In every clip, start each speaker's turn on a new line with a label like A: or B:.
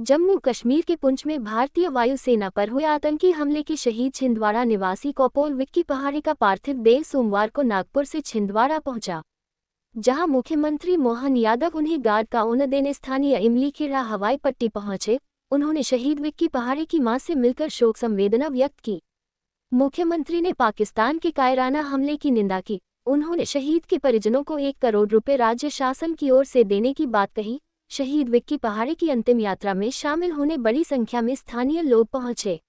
A: जम्मू कश्मीर के पुंछ में भारतीय वायुसेना पर हुए आतंकी हमले के शहीद छिंदवाड़ा निवासी कौपोल विक्की पहाड़ी का पार्थिव देह सोमवार को नागपुर से छिंदवाड़ा पहुंचा, जहां मुख्यमंत्री मोहन यादव उन्हें गार्ड का ऑनर देने स्थानीय इमली खेड़ा हवाई पट्टी पहुंचे। उन्होंने शहीद विक्की पहाड़ी की मां से मिलकर शोक संवेदना व्यक्त की। मुख्यमंत्री ने पाकिस्तान के कायराना हमले की निंदा की। उन्होंने शहीद के परिजनों को 1 करोड़ रुपए राज्य शासन की ओर से देने की बात कही। शहीद विक्की पहाड़ी की अंतिम यात्रा में शामिल होने बड़ी संख्या में स्थानीय लोग पहुंचे।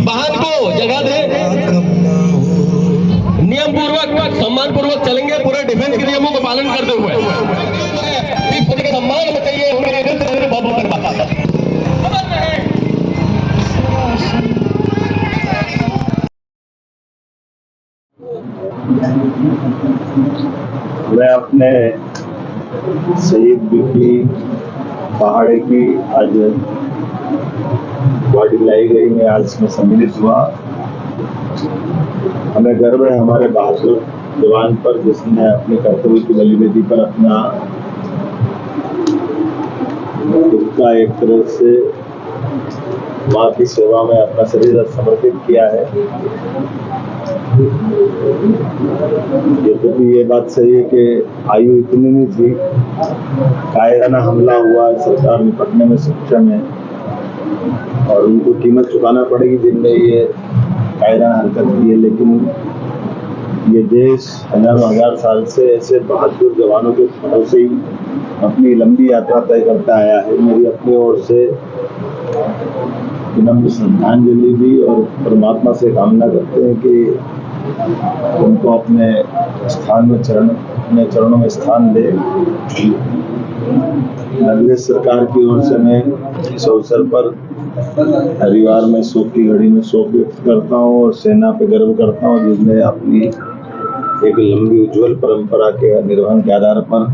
B: वाहन को जगह दे, नियम पूर्वक सम्मान पूर्वक चलेंगे, पूरे डिफेंस के नियमों का पालन करते हुए। सम्मान होना चाहिए, बहुत बहुत धन्यवाद।
C: मैं अपने शहीद विक्की पहाड़ी की आज बॉडी लाई गई में आज इसमें सम्मिलित हुआ। हमें गर्व है हमारे बहादुर जवान पर, जिसने अपने कर्तव्य की बलिवेदी पर अपना खुद का एक तरह से माँ की सेवा में अपना शरीर समर्पित किया है। यद्यपि ये बात सही है कि आयु इतनी नहीं थी, कायराना हमला हुआ, सरकार निपटने में सक्षम है और उनको कीमत चुकाना पड़ेगी जिनने ये कायराना हरकत की है। लेकिन ये देश हजारों हजार साल से ऐसे बहादुर जवानों के भरोसे ही अपनी लंबी यात्रा तय करता आया है। मेरी अपनी ओर से विनम्र श्रद्धांजलि भी और परमात्मा से कामना करते हैं कि उनको अपने स्थान में अपने चरणों में स्थान दे। प्रदेश सरकार की ओर से मैं इस अवसर पर परिवार में शोक की घड़ी में शोक व्यक्त करता हूँ और सेना पे गर्व करता हूँ, जिसने अपनी एक लंबी उज्जवल परंपरा के निर्वहन के आधार पर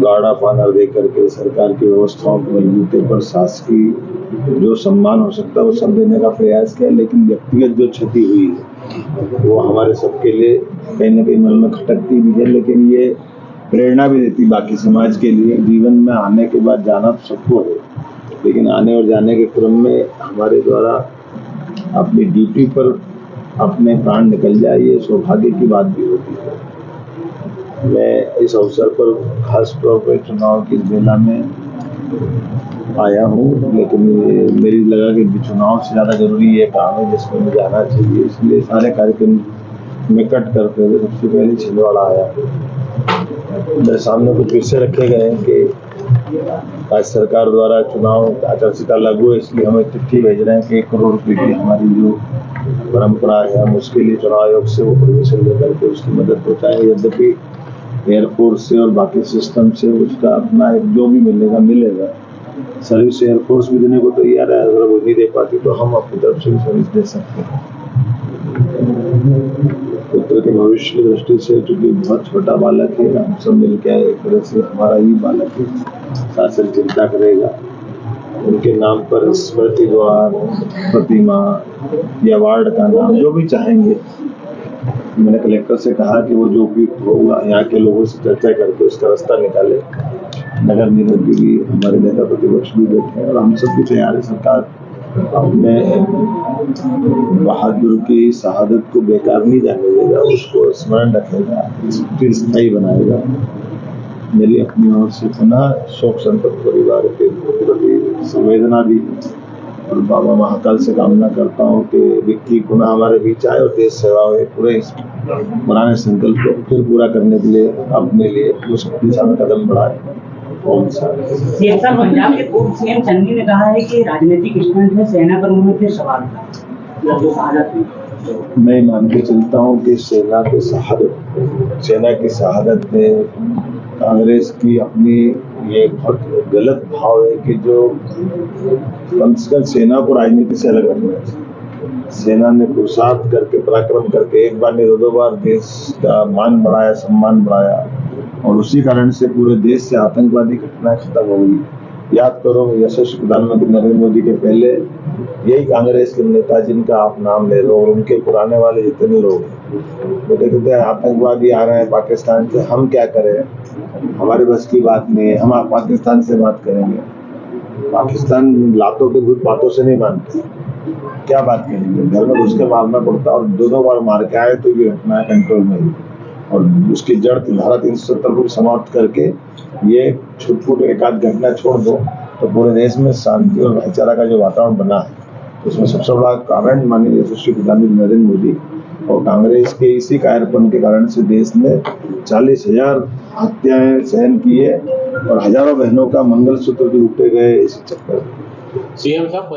C: गार्ड ऑफ ऑनर दे करके सरकार की व्यवस्थाओं के बलबूते पर शासकीय जो सम्मान हो सकता है वो सब देने का प्रयास किया। लेकिन व्यक्तिगत जो क्षति हुई है वो हमारे सबके लिए कहीं न कहीं मन में खटकती भी है, लेकिन ये प्रेरणा भी देती बाकी समाज के लिए। जीवन में आने के बाद जाना तो सबको है, लेकिन आने और जाने के क्रम में हमारे द्वारा अपनी ड्यूटी पर अपने प्राण निकल जाए, ये सौभाग्य की बात भी होती है। मैं इस अवसर पर खास तौर पर चुनाव की बेला में आया हूँ, लेकिन मेरी लगा कि चुनाव से ज़्यादा जरूरी ये काम है जिसमें मुझे आना चाहिए, इसलिए सारे कार्यक्रम में कट करते हुए सबसे पहले छिंदवाड़ा आया। मेरे सामने कुछ विषय रखे गए हैं कि आज सरकार द्वारा चुनाव आचार संहिता लागू है, इसलिए हमें चिट्ठी भेज रहे हैं कि 1 करोड़ रुपए की हमारी जो परंपरा है हम उसके लिए चुनाव आयोग से वो परमिशन लेकर के उसकी मदद पहुँचाएंगे। यद्यपि एयरफोर्स से और बाकी सिस्टम से उसका अपना एक जो भी मिलेगा। सर्विस एयरफोर्स भी देने को तैयार है, अगर वो नहीं दे पाती तो हम अपनी तरफ से भी सर्विस दे सकते हैं। पुत्र के भविष्य की दृष्टि से चूंकि बहुत छोटा बालक है, हम सब मिलकर एक तरह से हमारा ही बालक है, शासन चिंता करेगा। उनके नाम पर स्मृति द्वार, प्रतिमा या वार्ड का नाम जो भी चाहेंगे, मैंने कलेक्टर से कहा कि वो जो भी होगा यहाँ के लोगों से चर्चा करके उसका रास्ता निकाले। नगर निगम की भी हमारे नेता प्रतिपक्ष भी बैठे हैं और हम सब भी तैयार है। सरकार अपने बहादुर की शहादत को बेकार नहीं जाने देगा, उसको स्मरण रखेगा, फिर स्थायी बनाएगा। मेरी अपनी ओर से पुनः शोक संतप्त परिवार के प्रति संवेदना भी और बाबा महाकाल से कामना करता हूँ कि विक्की पुनः हमारे बीच आए और देश सेवा में पूरे इस पुराने संकल्प को फिर पूरा करने के लिए अपने लिए उस दिशा में कदम बढ़ाए। ओम शांति।
D: एक साल पंजाब के पूर्व सीएम चन्नी ने कहा है कि राजनीतिक स्टंट है, सेना पर उन्होंने फिर सवाल किया।
C: मैं मान के चलता हूँ कि सेना की शहादत में कांग्रेस की अपनी ये बहुत गलत भाव है कि जो कम से कम सेना को राजनीति से अलग रखना है। सेना ने पुरुषार्थ करके पराक्रम करके एक बार नहीं दो बार देश का मान बढ़ाया, सम्मान बढ़ाया और उसी कारण से पूरे देश से आतंकवादी घटनाएं खत्म हो गई। याद करो यशस्वी प्रधानमंत्री नरेंद्र मोदी के पहले यही कांग्रेस के नेता जिनका आप नाम ले लो और उनके पुराने वाले जितने लोग वो कहते हैं आतंकवादी आ रहे हैं पाकिस्तान से, हम क्या करें, हमारे बस की बात नहीं है, हम आप पाकिस्तान से बात करेंगे। पाकिस्तान लातों के भूत बातों से नहीं मानते, क्या बात करेंगे, घर में घुस के मारना पड़ता और दो बार मार के आए तो ये घटना कंट्रोल में ही और उसकी जड़ धारा 370 को समाप्त करके ये छुटपुट एक आध घटना छोड़ दो तो पूरे देश में शांति और भाईचारा का जो वातावरण बना है उसमें सबसे बड़ा कारण माननीय यशस्वी प्रधानमंत्री नरेंद्र मोदी और कांग्रेस के इसी कायरपन के कारण से देश ने 40,000 हत्याएं सहन की है और हजारों बहनों का मंगलसूत्र भी लूटे गए इसी चक्कर में।
B: सीएम साहब